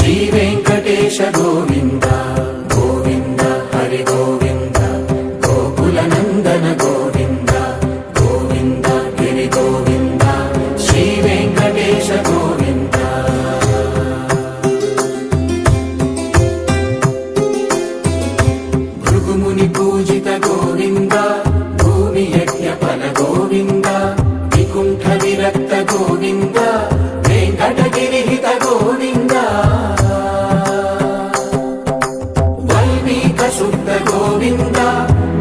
శ్రీ వెంకటేశ గోవింద గోవింద హరి గోవింద గోకుల నందన గోవింద గోవింద గిరి గోవింద శ్రీ వెంకటేశ గోవింద భృగుముని పూజిత గోవింద భూమి యజ్ఞ ఫల గోవింద వికుంఠ విరక్త గోవింద వెంకటగిరిహిత గోవింద వల్మీక శుద్ధ గోవింద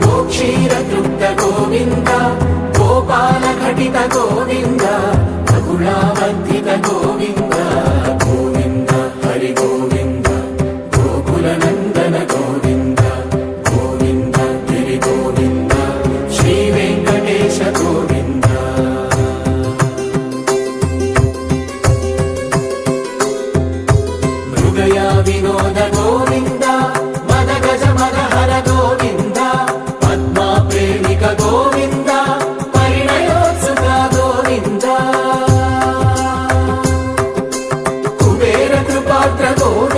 గోక్షీర తృప్త గోవింద గోపాల ఘటిత గోవింద బహుళావర్ధిత గోవింద గోవింద హరి గోవింద గోకుల నందన గోవింద గోవింద గిరి గోవింద శ్రీ వెంకటేశ గోవింద హృదయ వినోద గోవింద మద గజ మద హర గోవింద పద్మా ప్రేమిక గోవింద పరిణయోత్సుక గోవింద కుబేర కృపాత్ర గోవింద